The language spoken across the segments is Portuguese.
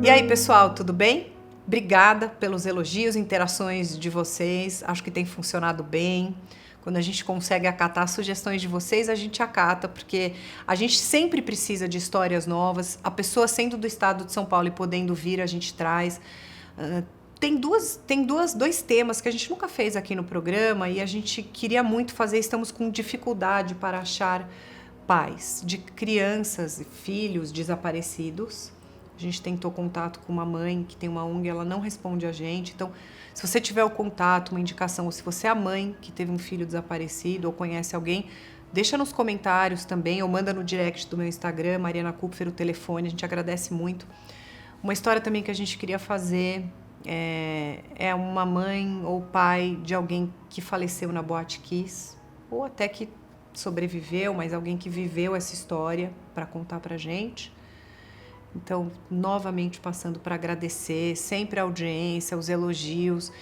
E aí, pessoal, tudo bem? Obrigada pelos elogios, interações de vocês. Acho que tem funcionado bem. Quando a gente consegue acatar sugestões de vocês, a gente acata, porque a gente sempre precisa de histórias novas. A pessoa sendo do estado de São Paulo e podendo vir, a gente traz. Tem dois temas que a gente nunca fez aqui no programa e a gente queria muito fazer. Estamos com dificuldade para achar pais de crianças e filhos desaparecidos. A gente tentou contato com uma mãe que tem uma ONG, ela não responde a gente. Então, se você tiver o contato, uma indicação, ou se você é a mãe que teve um filho desaparecido ou conhece alguém, deixa nos comentários também, ou manda no direct do meu Instagram, Mariana Kupfer, o telefone, a gente agradece muito. Uma história também que a gente queria fazer é uma mãe ou pai de alguém que faleceu na Boate Kiss, ou até que sobreviveu, mas alguém que viveu essa história para contar pra gente. Então, novamente passando para agradecer sempre a audiência, os elogios.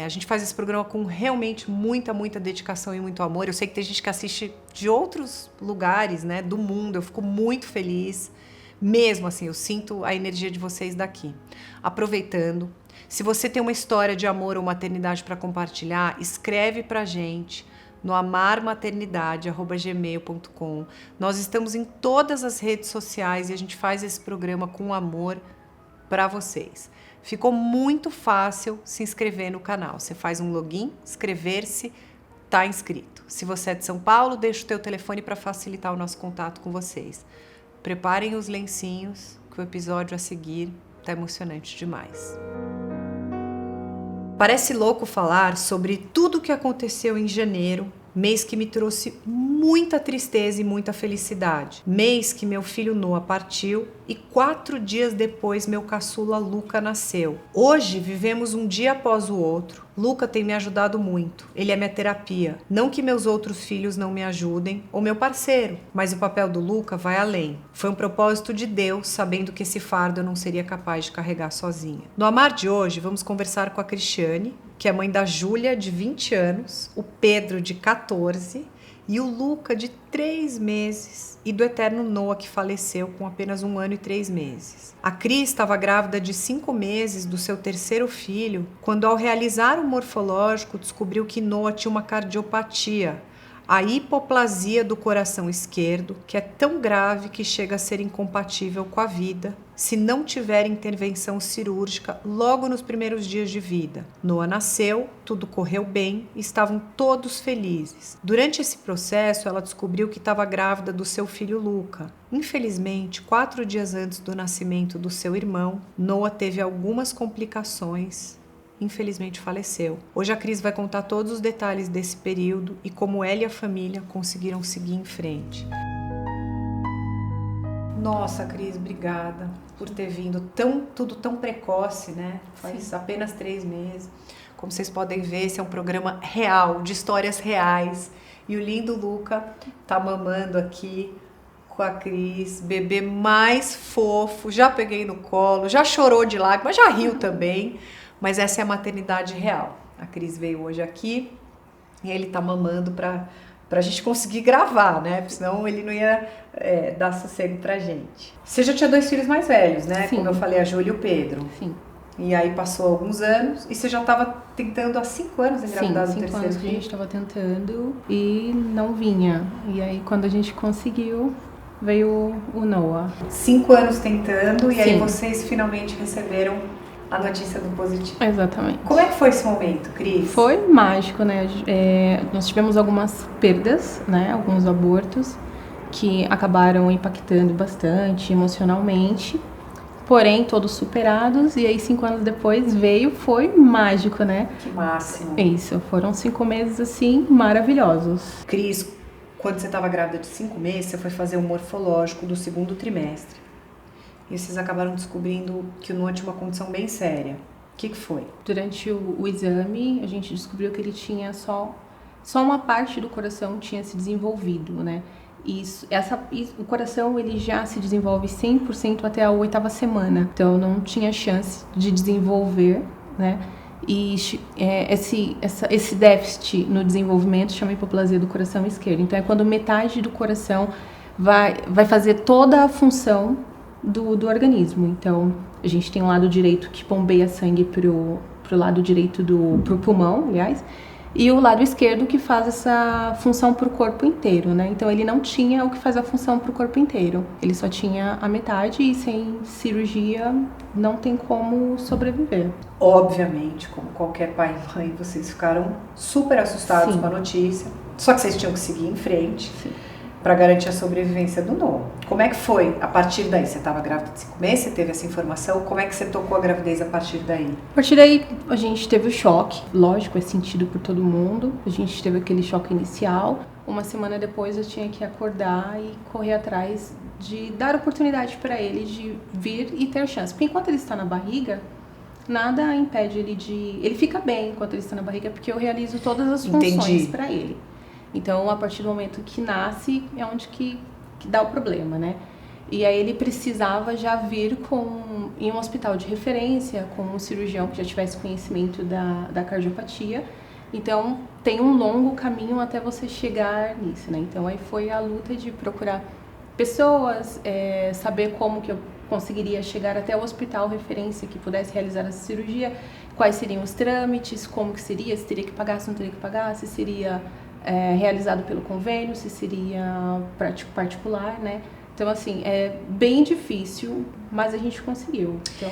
A gente faz esse programa com realmente muita dedicação e muito amor. Eu sei que tem gente que assiste de outros lugares, né, do mundo. Eu fico muito feliz. Mesmo assim, eu sinto a energia de vocês daqui. Aproveitando, se você tem uma história de amor ou maternidade para compartilhar, escreve para a gente no amarmaternidade@gmail.com. Nós estamos em todas as redes sociais e a gente faz esse programa com amor para vocês. Ficou muito fácil se inscrever no canal. Você faz um login, inscrever-se, tá inscrito. Se você é de São Paulo, deixa o teu telefone para facilitar o nosso contato com vocês. Preparem os lencinhos, que o episódio a seguir tá emocionante demais. Parece louco falar sobre tudo o que aconteceu em janeiro, mês que me trouxe muita tristeza e muita felicidade. Mês que meu filho Noah partiu e 4 dias depois meu caçula Luca nasceu. Hoje vivemos um dia após o outro. Luca tem me ajudado muito. Ele é minha terapia. Não que meus outros filhos não me ajudem, ou meu parceiro, mas o papel do Luca vai além. Foi um propósito de Deus, sabendo que esse fardo eu não seria capaz de carregar sozinha. No Amar de hoje, vamos conversar com a Cristiane, que é mãe da Júlia, de 20 anos, o Pedro, de 14, e o Luca, de 3 meses, e do eterno Noah, que faleceu com apenas 1 ano e 3 meses. A Cris estava grávida de 5 meses do seu terceiro filho, quando, ao realizar um morfológico, descobriu que Noah tinha uma cardiopatia, a hipoplasia do coração esquerdo, que é tão grave que chega a ser incompatível com a vida, se não tiver intervenção cirúrgica logo nos primeiros dias de vida. Noah nasceu, tudo correu bem, estavam todos felizes. Durante esse processo, ela descobriu que estava grávida do seu filho Luca. Infelizmente, 4 dias antes do nascimento do seu irmão, Noah teve algumas complicações. Infelizmente faleceu. Hoje a Cris vai contar todos os detalhes desse período e como ela e a família conseguiram seguir em frente. Nossa, Cris, obrigada por ter vindo tudo tão precoce, né? Faz apenas 3 meses. Como vocês podem ver, esse é um programa real, de histórias reais. E o lindo Luca tá mamando aqui com a Cris, bebê mais fofo. Já peguei no colo, já chorou de lágrimas, já riu também. Mas essa é a maternidade real. A Cris veio hoje aqui e ele tá mamando pra gente conseguir gravar, né? Porque senão ele não ia dar sossego pra gente. Você já tinha 2 filhos mais velhos, né? Sim. Como eu falei, a Júlia e o Pedro. Sim. E aí passou alguns anos e você já tava tentando há 5 anos engravidar do terceiro filho? Sim, 5 anos que a gente tava tentando e não vinha. E aí quando a gente conseguiu, veio o Noah. 5 anos tentando e Sim. aí vocês finalmente receberam a notícia do positivo. Exatamente. Como é que foi esse momento, Cris? Foi mágico, né? Nós tivemos algumas perdas, né? Alguns abortos que acabaram impactando bastante emocionalmente. Porém, todos superados. E aí, 5 anos depois, foi mágico, né? Que máximo. Isso, foram 5 meses, assim, maravilhosos. Cris, quando você estava grávida de 5 meses, você foi fazer um morfológico do 2º trimestre. E vocês acabaram descobrindo que o Noah tinha uma condição bem séria. O que foi? Durante o exame, a gente descobriu que ele tinha só uma parte do coração tinha se desenvolvido, né? O coração ele já se desenvolve 100% até a 8ª semana. Então, não tinha chance de desenvolver, né? E esse déficit no desenvolvimento chama hipoplasia do coração esquerdo. Então, é quando metade do coração vai fazer toda a função do organismo. Então, a gente tem um lado direito que bombeia sangue pro lado direito pro pulmão, aliás, e o lado esquerdo que faz essa função pro corpo inteiro, né? Então, ele não tinha o que faz a função pro corpo inteiro. Ele só tinha a metade e sem cirurgia não tem como sobreviver. Obviamente, como qualquer pai e mãe, vocês ficaram super assustados com a notícia. Só que vocês tinham que seguir em frente para garantir a sobrevivência do Noah. Como é que foi a partir daí? Você estava grávida de 5 meses, você teve essa informação, como é que você tocou a gravidez a partir daí? A partir daí a gente teve o choque, lógico, é sentido por todo mundo, a gente teve aquele choque inicial. Uma semana depois eu tinha que acordar e correr atrás de dar oportunidade para ele de vir e ter chance. Porque enquanto ele está na barriga, nada impede ele de... Ele fica bem enquanto ele está na barriga porque eu realizo todas as funções para ele. Então, a partir do momento que nasce, é onde que dá o problema, né? E aí ele precisava já vir em um hospital de referência, com um cirurgião que já tivesse conhecimento da cardiopatia. Então, tem um longo caminho até você chegar nisso, né? Então, aí foi a luta de procurar pessoas, saber como que eu conseguiria chegar até o hospital referência que pudesse realizar essa cirurgia, quais seriam os trâmites, como que seria, se teria que pagar, se não teria que pagar, se seria... realizado pelo convênio, se seria particular, né? Então, assim, é bem difícil, mas a gente conseguiu. Então...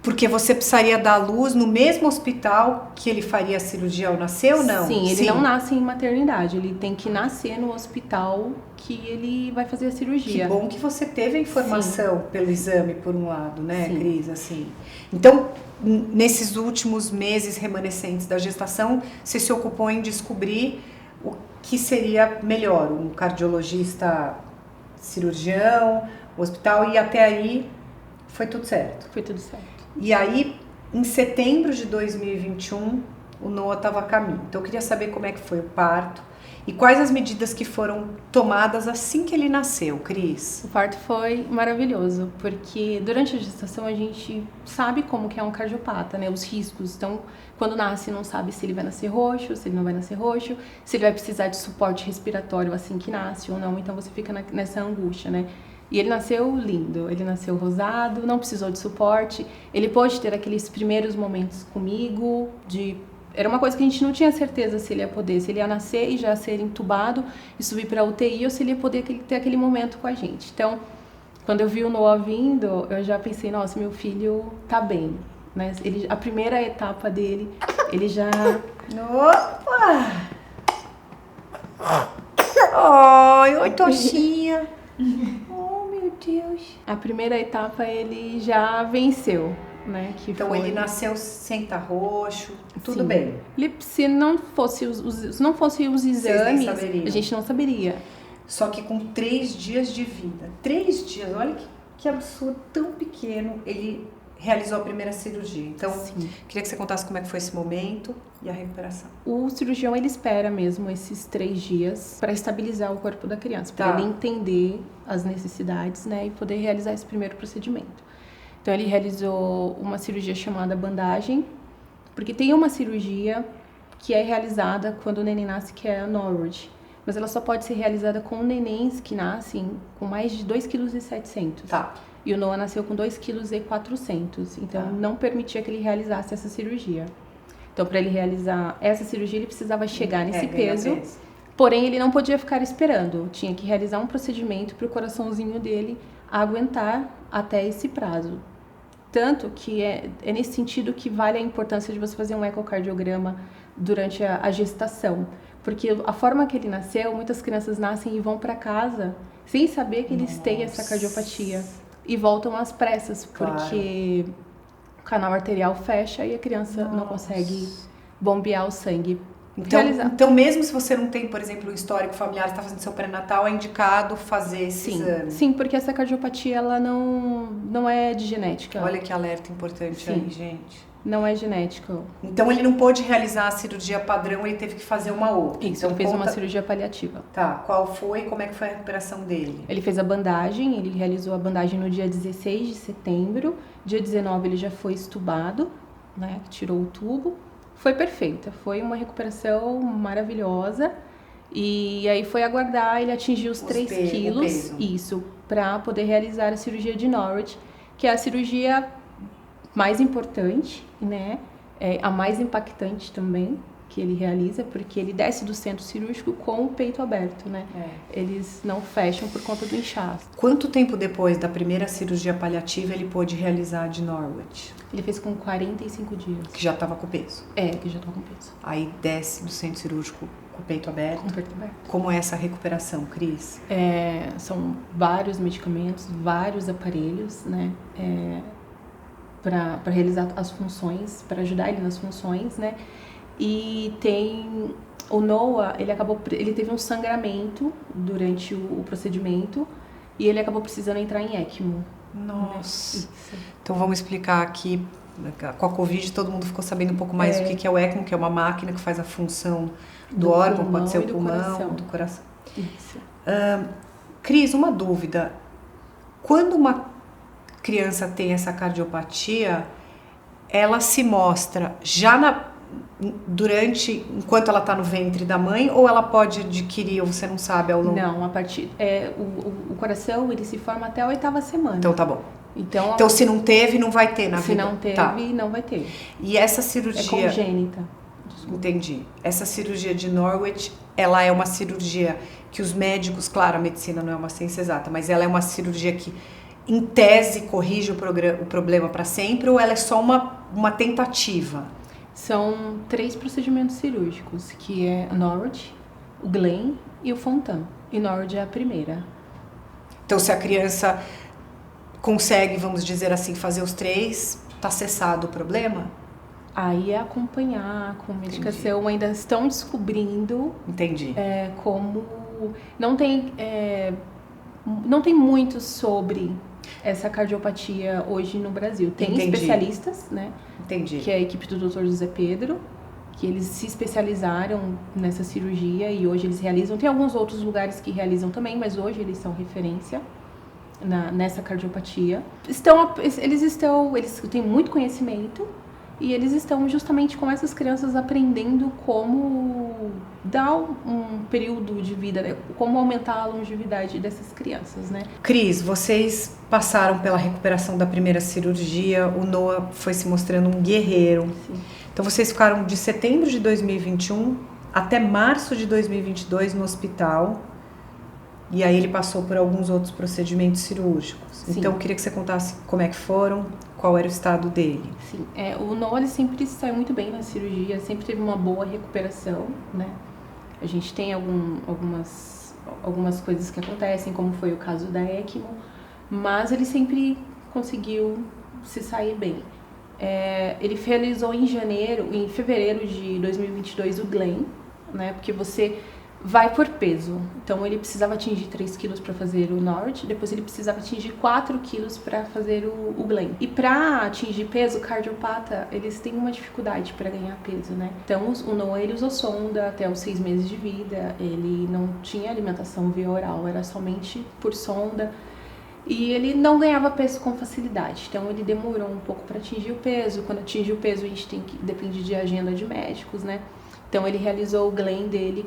Porque você precisaria dar luz no mesmo hospital que ele faria a cirurgia ao nascer ou não? Sim, ele não nasce em maternidade, ele tem que nascer no hospital que ele vai fazer a cirurgia. Que bom que você teve a informação pelo exame, por um lado, né, Cris? Assim. Então, nesses últimos meses remanescentes da gestação, você se ocupou em descobrir o que seria melhor, um cardiologista, cirurgião, o hospital, e até aí foi tudo certo. Foi tudo certo. E aí, em setembro de 2021, o Noah estava a caminho. Então eu queria saber como é que foi o parto e quais as medidas que foram tomadas assim que ele nasceu, Cris. O parto foi maravilhoso, porque durante a gestação a gente sabe como que é um cardiopata, né? Os riscos. Então, quando nasce, não sabe se ele vai nascer roxo, se ele não vai nascer roxo, se ele vai precisar de suporte respiratório assim que nasce ou não. Então, você fica nessa angústia, né? E ele nasceu lindo, ele nasceu rosado, não precisou de suporte. Ele pôde ter aqueles primeiros momentos comigo, era uma coisa que a gente não tinha certeza se ele ia poder, se ele ia nascer e já ser entubado e subir para UTI ou se ele ia poder ter aquele momento com a gente. Então, quando eu vi o Noah vindo, eu já pensei, nossa, meu filho tá bem, né? A primeira etapa dele, ele já... Opa! Oi, Toshinha! Oh, meu Deus! A primeira etapa ele já venceu. Né, então ele nasceu sem estar roxo, tudo Sim. bem. Se não fosse os exames, a gente não saberia. Só que com 3 dias de vida, 3 dias, olha que absurdo, tão pequeno, ele realizou a primeira cirurgia. Então, queria que você contasse como é que foi esse momento e a recuperação. O cirurgião, ele espera mesmo esses 3 dias para estabilizar o corpo da criança, para ele entender as necessidades, né, e poder realizar esse primeiro procedimento. Então, ele realizou uma cirurgia chamada bandagem, porque tem uma cirurgia que é realizada quando o neném nasce, que é a Norwood. Mas ela só pode ser realizada com nenéns que nascem com mais de 2,7 kg. Tá. E o Noah nasceu com 2,4 kg. Então, não permitia que ele realizasse essa cirurgia. Então, para ele realizar essa cirurgia, ele precisava chegar nesse peso. Porém, ele não podia ficar esperando. Tinha que realizar um procedimento para o coraçãozinho dele aguentar até esse prazo. Tanto que é nesse sentido que vale a importância de você fazer um ecocardiograma durante a gestação. Porque a forma que ele nasceu, muitas crianças nascem e vão para casa sem saber que eles têm essa cardiopatia. E voltam às pressas, porque o canal arterial fecha e a criança não consegue bombear o sangue. Então, mesmo se você não tem, por exemplo, um histórico familiar, está fazendo seu pré-natal, é indicado fazer esse exame? Sim, porque essa cardiopatia, ela não é de genética. Olha que alerta importante aí, gente. Não é genética. Então, ele não pôde realizar a cirurgia padrão, ele teve que fazer uma outra. Isso, então, ele fez uma cirurgia paliativa. Tá, qual foi e como é que foi a recuperação dele? Ele fez a bandagem, ele realizou a bandagem no dia 16 de setembro. Dia 19 ele já foi estubado, né, tirou o tubo. Foi perfeita, foi uma recuperação maravilhosa E aí foi aguardar, ele atingiu os 3 quilos, peso. isso, para poder realizar a cirurgia de Norwich, que é a cirurgia mais importante, né? É a mais impactante também que ele realiza, porque ele desce do centro cirúrgico com o peito aberto, né? Eles não fecham por conta do inchaço. Quanto tempo depois da primeira cirurgia paliativa ele pôde realizar a de Norwich? Ele fez com 45 dias. Que já estava com peso. Que já estava com peso. Aí desce do centro cirúrgico com o peito aberto. Com o peito aberto. Como é essa recuperação, Cris? São vários medicamentos, vários aparelhos, né? Para realizar as funções, para ajudar ele nas funções, né? E tem o Noah, ele teve um sangramento durante o procedimento e ele acabou precisando entrar em ECMO. Nossa. Né? Então vamos explicar aqui, com a Covid todo mundo ficou sabendo um pouco mais do que é o ECMO, que é uma máquina que faz a função do órgão, pode ser o pulmão, do coração. Isso. Cris, uma dúvida. Quando uma criança tem essa cardiopatia, ela se mostra já enquanto ela está no ventre da mãe, ou ela pode adquirir, ou você não sabe ao longo? Não, a partir o coração ele se forma até a 8ª semana. Então tá bom. Então se não teve, não vai ter na vida. Se não teve, não vai ter. E essa cirurgia é congênita. Desculpa. Entendi. Essa cirurgia de Norwich, ela é uma cirurgia que os médicos, claro, a medicina não é uma ciência exata, mas ela é uma cirurgia que em tese corrige o problema para sempre, ou ela é só uma tentativa? São 3 procedimentos cirúrgicos, que é a Norwich, o Glenn e o Fontan. E Norwich é a primeira. Então, se a criança consegue, vamos dizer assim, fazer os 3, tá cessado o problema? Aí é acompanhar com medicação. Entendi. Ainda estão descobrindo. Entendi. Como não tem muito sobre essa cardiopatia hoje no Brasil. Tem Entendi. Especialistas, né? Entendi. Que é a equipe do Dr. José Pedro, que eles se especializaram nessa cirurgia e hoje eles realizam. Tem alguns outros lugares que realizam também, mas hoje eles são referência nessa cardiopatia. Eles têm muito conhecimento e eles estão justamente com essas crianças aprendendo como dar um período de vida, né? Como aumentar a longevidade dessas crianças, né? Cris, vocês passaram pela recuperação da primeira cirurgia, o Noah foi se mostrando um guerreiro. Sim. Então vocês ficaram de setembro de 2021 até março de 2022 no hospital. E aí ele passou por alguns outros procedimentos cirúrgicos. Sim. Então eu queria que você contasse como é que foram, qual era o estado dele. Sim, o Noah ele sempre saiu muito bem na cirurgia, sempre teve uma boa recuperação, né? A gente tem algumas coisas que acontecem, como foi o caso da ECMO, mas ele sempre conseguiu se sair bem. Ele realizou em fevereiro de 2022 o Glenn, né? Porque você vai por peso. Então ele precisava atingir 3 quilos para fazer o Norwich, depois ele precisava atingir 4 quilos para fazer o Glenn. E para atingir peso, o cardiopata, eles têm uma dificuldade para ganhar peso, né? Então o Noah, ele usou sonda até os 6 meses de vida, ele não tinha alimentação via oral, era somente por sonda. E ele não ganhava peso com facilidade, então ele demorou um pouco para atingir o peso. Quando atingir o peso, a gente depende de agenda de médicos, né? Então ele realizou o Glenn dele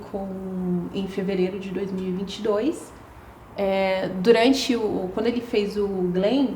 em fevereiro de 2022. Quando ele fez o Glenn,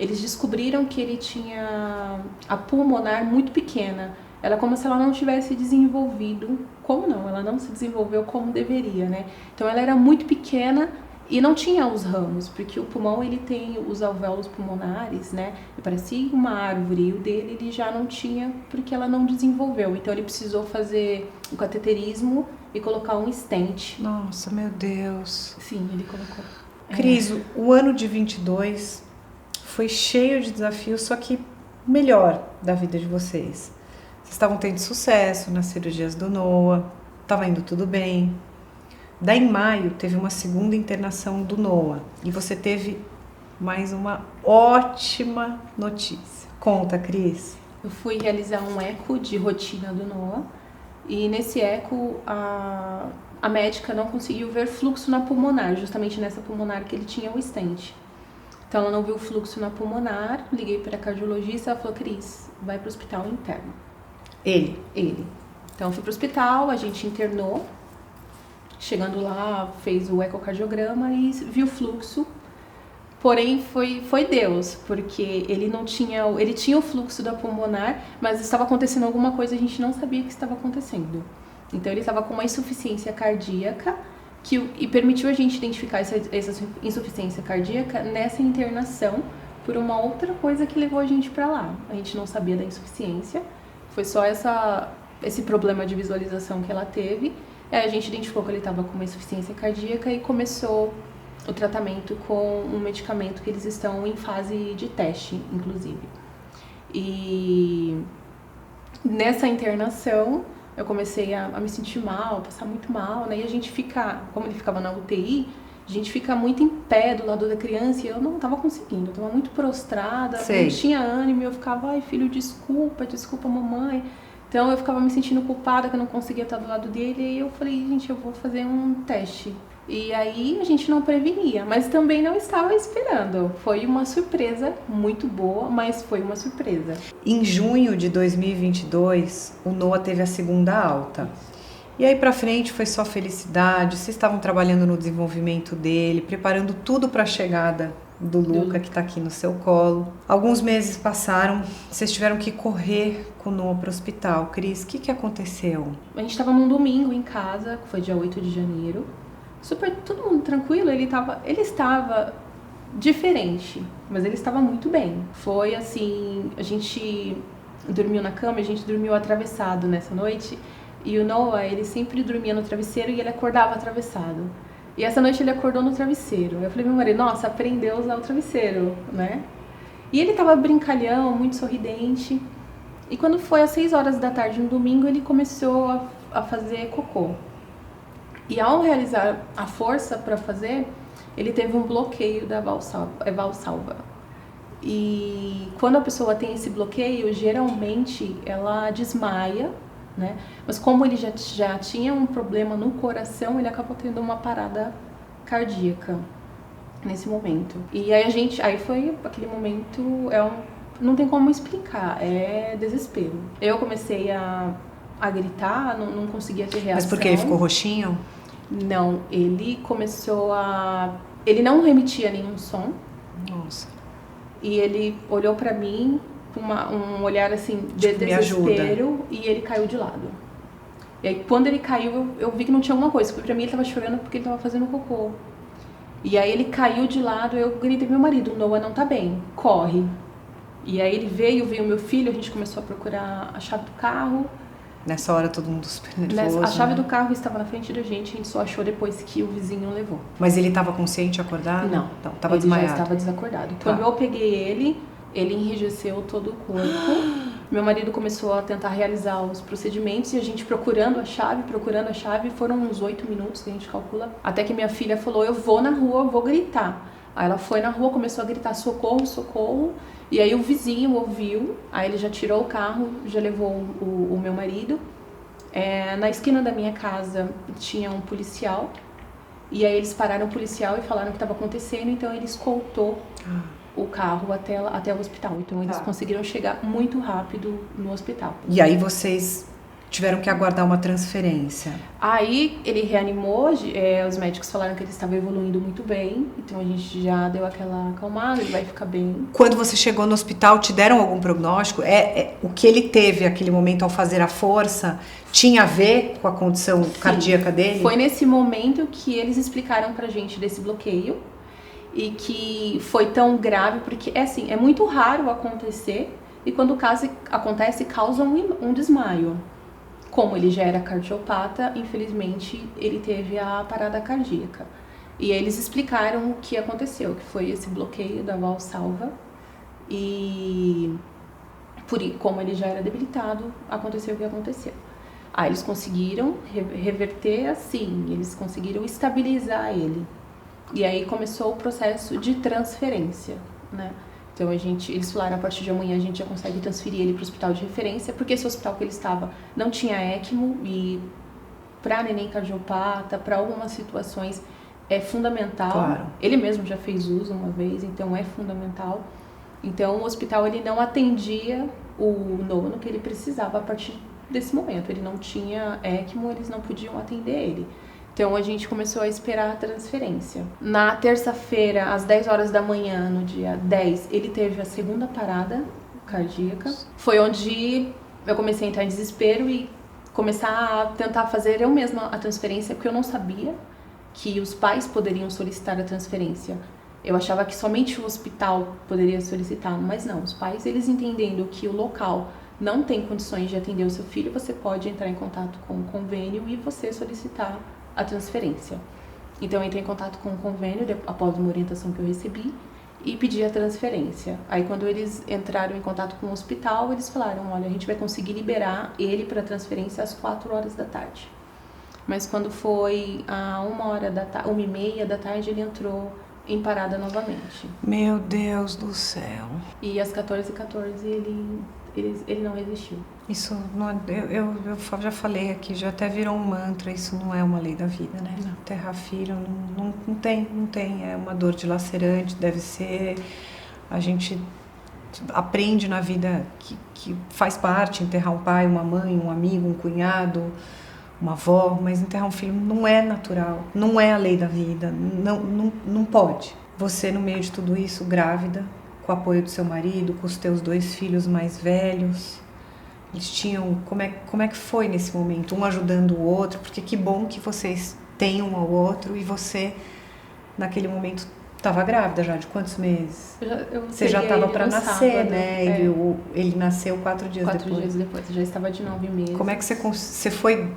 eles descobriram que ele tinha a pulmonar muito pequena. Ela como se ela não tivesse desenvolvido. Como não? Ela não se desenvolveu como deveria, né? Então ela era muito pequena e não tinha os ramos, porque o pulmão ele tem os alvéolos pulmonares, né? E parecia uma árvore, e o dele ele já não tinha, porque ela não desenvolveu. Então ele precisou fazer o cateterismo e colocar um stent. Nossa, meu Deus. Sim, ele colocou. Cris, o ano de 22 foi cheio de desafios, só que melhor da vida de vocês. Vocês estavam tendo sucesso nas cirurgias do Noah, estava indo tudo bem. Daí, em maio, teve uma segunda internação do Noah e você teve mais uma ótima notícia. Conta, Cris. Eu fui realizar um eco de rotina do Noah e nesse eco a médica não conseguiu ver fluxo na pulmonar, justamente nessa pulmonar que ele tinha o stent. Então ela não viu fluxo na pulmonar, liguei para a cardiologista, ela falou: Cris, vai para o hospital interno. Ele? Ele. Então eu fui para o hospital, a gente internou. Chegando lá, fez o ecocardiograma e viu o fluxo. Porém, foi Deus, porque ele tinha o fluxo da pulmonar, mas estava acontecendo alguma coisa, a gente não sabia que estava acontecendo. Então, ele estava com uma insuficiência cardíaca e permitiu a gente identificar essa insuficiência cardíaca nessa internação por uma outra coisa que levou a gente para lá. A gente não sabia da insuficiência, foi só esse problema de visualização que ela teve. A gente identificou que ele estava com uma insuficiência cardíaca e começou o tratamento com um medicamento que eles estão em fase de teste, inclusive. E nessa internação, eu comecei a me sentir mal, passar muito mal, né? E a gente como ele ficava na UTI, a gente fica muito em pé do lado da criança e eu não estava conseguindo, eu estava muito prostrada, não tinha ânimo, eu ficava, ai filho, desculpa mamãe. Então eu ficava me sentindo culpada que eu não conseguia estar do lado dele e eu falei, gente, eu vou fazer um teste. E aí a gente não previnia, mas também não estava esperando. Foi uma surpresa muito boa, mas foi uma surpresa. Em junho de 2022, o Noah teve a segunda alta. E aí pra frente foi só felicidade, vocês estavam trabalhando no desenvolvimento dele, preparando tudo para a chegada do Luca, que está aqui no seu colo. Alguns meses passaram, vocês tiveram que correr com o Noah para o hospital. Cris, o que aconteceu? A gente estava num domingo em casa, que foi dia 8 de janeiro. Todo mundo tranquilo, ele estava diferente, mas ele estava muito bem. Foi assim, a gente dormiu na cama, a gente dormiu atravessado nessa noite, e o Noah, ele sempre dormia no travesseiro e ele acordava atravessado. E essa noite ele acordou no travesseiro. Eu falei, meu marido, nossa, aprendeu a usar o travesseiro, né? E ele estava brincalhão, muito sorridente. E quando foi às 6 horas da tarde no domingo, ele começou a fazer cocô. E ao realizar a força para fazer, ele teve um bloqueio da valsalva. E quando a pessoa tem esse bloqueio, geralmente ela desmaia, né? Mas como ele já tinha um problema no coração, ele acabou tendo uma parada cardíaca nesse momento. E aí foi aquele momento, não tem como explicar, é desespero. Eu comecei a gritar, não conseguia ter reação. Mas por que? Ele ficou roxinho? Não, ele começou ele não emitia nenhum som. Nossa. E ele olhou pra mim com um olhar assim de desespero e ele caiu de lado. E aí quando ele caiu, eu vi que não tinha alguma coisa, porque pra mim ele tava chorando porque ele tava fazendo cocô. E aí ele caiu de lado, eu gritei pro meu marido, Noah não tá bem, corre. E aí ele veio o meu filho, a gente começou a procurar a chave do carro. Nessa hora todo mundo super nervoso. A chave do carro estava na frente da gente, a gente só achou depois que o vizinho levou. Mas ele estava consciente, acordado? Não, estava desmaiado. Ele já estava desacordado. Quando eu peguei ele enrijeceu todo o corpo. Meu marido começou a tentar realizar os procedimentos e a gente procurando a chave, foram uns 8 minutos que a gente calcula, até que minha filha falou, eu vou na rua, eu vou gritar. Aí ela foi na rua, começou a gritar, socorro, socorro, e aí o vizinho ouviu, aí ele já tirou o carro, já levou o meu marido. Na esquina da minha casa tinha um policial, e aí eles pararam o policial e falaram o que estava acontecendo, então ele escoltou o carro até o hospital. Então eles conseguiram chegar muito rápido no hospital. E aí vocês tiveram que aguardar uma transferência? Aí ele reanimou, os médicos falaram que ele estava evoluindo muito bem, então a gente já deu aquela acalmada, ele vai ficar bem. Quando você chegou no hospital, te deram algum prognóstico? O que ele teve naquele momento ao fazer a força tinha a ver com a condição cardíaca dele? Foi nesse momento que eles explicaram pra gente desse bloqueio e que foi tão grave, porque é muito raro acontecer e quando o caso acontece, causa um desmaio. Como ele já era cardiopata, infelizmente ele teve a parada cardíaca. E eles explicaram o que aconteceu, que foi esse bloqueio da valsalva. E como ele já era debilitado, aconteceu o que aconteceu. Aí eles conseguiram reverter assim, eles conseguiram estabilizar ele. E aí começou o processo de transferência, né? Então eles falaram, a partir de amanhã a gente já consegue transferir ele para o hospital de referência, porque esse hospital que ele estava não tinha ECMO e para neném cardiopata, para algumas situações é fundamental. Claro. Ele mesmo já fez uso uma vez, então é fundamental. Então o hospital ele não atendia o nono que ele precisava a partir desse momento. Ele não tinha ECMO, eles não podiam atender ele. Então a gente começou a esperar a transferência. Na terça-feira, às 10 horas da manhã, no dia 10, ele teve a segunda parada cardíaca. Foi onde eu comecei a entrar em desespero e começar a tentar fazer eu mesma a transferência, porque eu não sabia que os pais poderiam solicitar a transferência. Eu achava que somente o hospital poderia solicitar, mas não. Os pais, eles entendendo que o local não tem condições de atender o seu filho, você pode entrar em contato com o convênio e você solicitar a transferência. Então eu entrei em contato com o convênio após uma orientação que eu recebi e pedi a transferência. Aí quando eles entraram em contato com o hospital, eles falaram, olha, a gente vai conseguir liberar ele para transferência às 4 horas da tarde. Mas quando foi a 1h30 da tarde, ele entrou em parada novamente. Meu Deus do céu. E às 14h14 ele não resistiu. Isso não é, eu já falei aqui, já até virou um mantra, isso não é uma lei da vida, né? Não. Enterrar filho não tem, é uma dor dilacerante, deve ser, a gente aprende na vida que faz parte enterrar um pai, uma mãe, um amigo, um cunhado, uma avó, mas enterrar um filho não é natural, não é a lei da vida, não pode. Você no meio de tudo isso, grávida, com o apoio do seu marido, com os teus 2 filhos mais velhos, eles tinham, como é que foi nesse momento, um ajudando o outro, porque que bom que vocês têm um ao outro e você, naquele momento, estava grávida já, de quantos meses? Você já estava para nascer, sábado, né? Ele nasceu 4 dias depois. 4 dias depois, eu já estava de 9 meses. Como é que você foi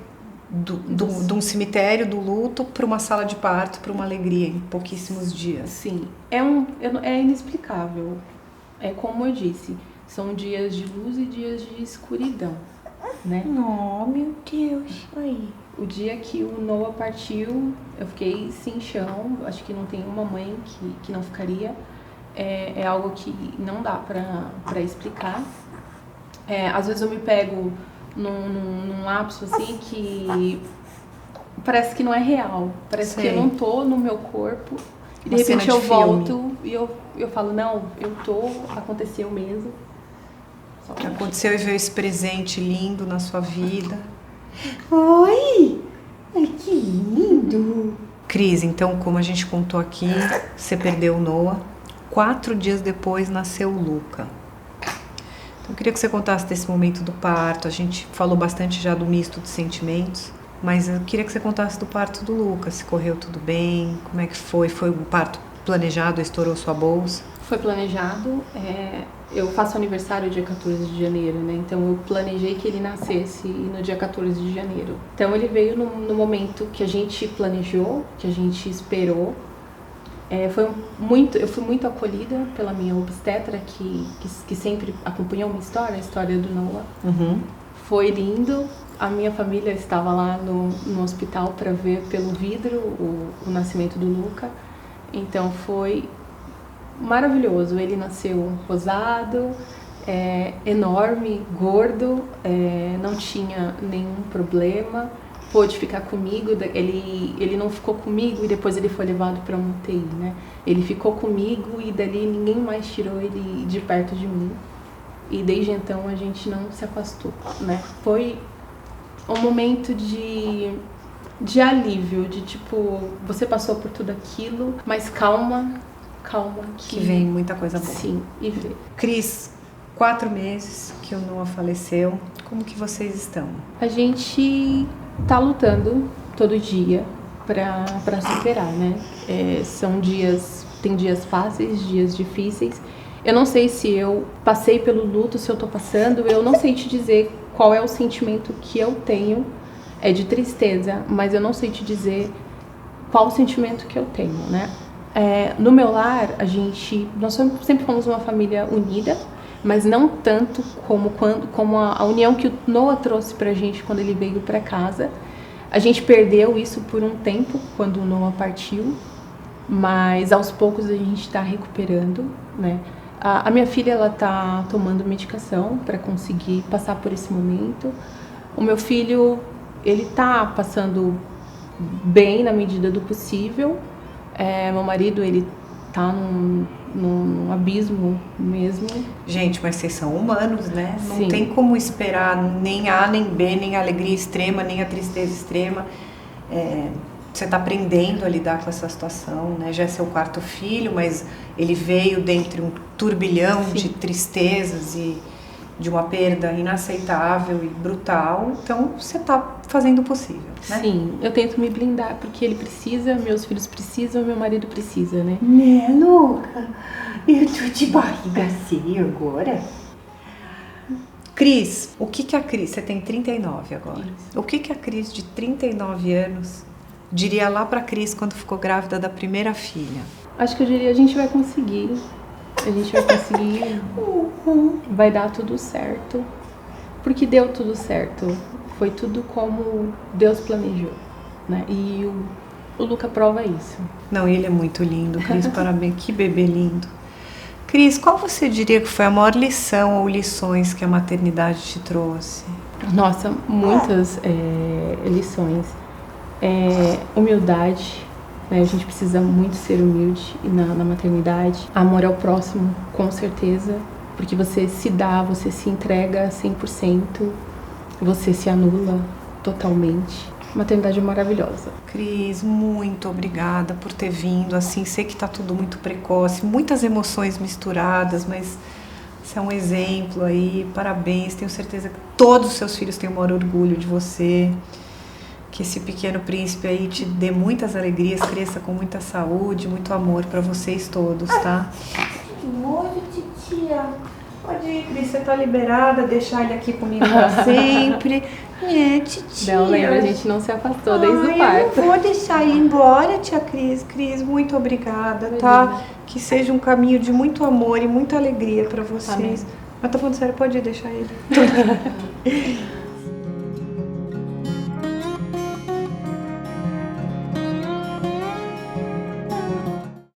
de um cemitério, do luto, para uma sala de parto, para uma alegria em pouquíssimos dias? Sim, é inexplicável. É como eu disse, são dias de luz e dias de escuridão, né? Oh, meu Deus. Aí. O dia que o Noah partiu, eu fiquei sem chão. Acho que não tem uma mãe que não ficaria. É algo que não dá pra explicar. Às vezes eu me pego num lapso assim que parece que não é real. Parece que eu não tô no meu corpo. E de repente eu volto e eu falo, não, eu tô, aconteceu mesmo. Aconteceu e veio esse presente lindo na sua vida. Oi! Ai, que lindo! Cris, então, como a gente contou aqui, você perdeu o Noah. 4 dias depois nasceu o Luca. Então, eu queria que você contasse desse momento do parto. A gente falou bastante já do misto de sentimentos, mas eu queria que você contasse do parto do Luca. Se correu tudo bem, como é que foi? Foi um parto planejado, estourou sua bolsa? Foi planejado. Eu faço aniversário dia 14 de janeiro, né? Então eu planejei que ele nascesse no dia 14 de janeiro. Então ele veio no momento que a gente planejou, que a gente esperou. Eu fui muito acolhida pela minha obstetra, que sempre acompanhou minha história, a história do Noah. Uhum. Foi lindo. A minha família estava lá no hospital para ver pelo vidro o nascimento do Luca. Então foi maravilhoso. Ele nasceu rosado, enorme, gordo, não tinha nenhum problema. Pôde ficar comigo, ele não ficou comigo e depois ele foi levado para uma UTI, né? Ele ficou comigo e dali ninguém mais tirou ele de perto de mim. E desde então a gente não se afastou, né? Foi um momento de alívio, de tipo, você passou por tudo aquilo, mas calma, que vem muita coisa boa. Sim, e vê. Cris, 4 meses que o Noah faleceu, como que vocês estão? A gente tá lutando todo dia pra superar, né? Tem dias fáceis, dias difíceis. Eu não sei se eu passei pelo luto, se eu tô passando, eu não sei te dizer qual é o sentimento que eu tenho, de tristeza, mas eu não sei te dizer qual o sentimento que eu tenho, né? No meu lar, nós sempre fomos uma família unida, mas não tanto como a união que o Noah trouxe pra gente quando ele veio pra casa. A gente perdeu isso por um tempo, quando o Noah partiu, mas aos poucos a gente tá recuperando, né? A minha filha, ela tá tomando medicação para conseguir passar por esse momento. O meu filho, ele tá passando bem na medida do possível. Meu marido, ele tá num abismo mesmo. Gente, mas vocês são humanos, né? Não Sim. tem como esperar nem A, nem B, nem a alegria extrema, nem a tristeza extrema. você tá aprendendo a lidar com essa situação, né? Já é seu 4º filho, mas ele veio dentre um turbilhão Sim. de tristezas e de uma perda inaceitável e brutal. Então, você tá fazendo o possível, né? Sim, eu tento me blindar, porque ele precisa, meus filhos precisam, meu marido precisa, né? Né, louca? Eu tô de barriga cheia agora. Cris, o que a Cris, você tem 39 agora, o que a Cris de 39 anos diria lá pra Cris quando ficou grávida da primeira filha? Acho que eu diria, a gente vai conseguir, vai dar tudo certo, porque deu tudo certo, foi tudo como Deus planejou, né? E o Luca prova isso. Não, ele é muito lindo, Cris, parabéns, que bebê lindo. Cris, qual você diria que foi a maior lição ou lições que a maternidade te trouxe? Nossa, muitas lições. Humildade, né? A gente precisa muito ser humilde na maternidade. Amor ao próximo, com certeza, porque você se dá, você se entrega 100%, você se anula totalmente. Maternidade é maravilhosa. Cris, muito obrigada por ter vindo. Assim, sei que está tudo muito precoce, muitas emoções misturadas, mas você é um exemplo aí. Parabéns, tenho certeza que todos os seus filhos têm o maior orgulho de você. Que esse pequeno príncipe aí te dê muitas alegrias, cresça com muita saúde, muito amor para vocês todos, tá? Que nojo, titia. Pode ir, Cris, você tá liberada, deixar ele aqui comigo pra sempre. É, titia. Não, lembra, a gente não se afastou desde o Eu parto. não vou deixar ele embora, tia Cris. Cris, muito obrigada, tá? Que seja um caminho de muito amor e muita alegria pra vocês. Amém. Mas tô falando sério, pode deixar ele.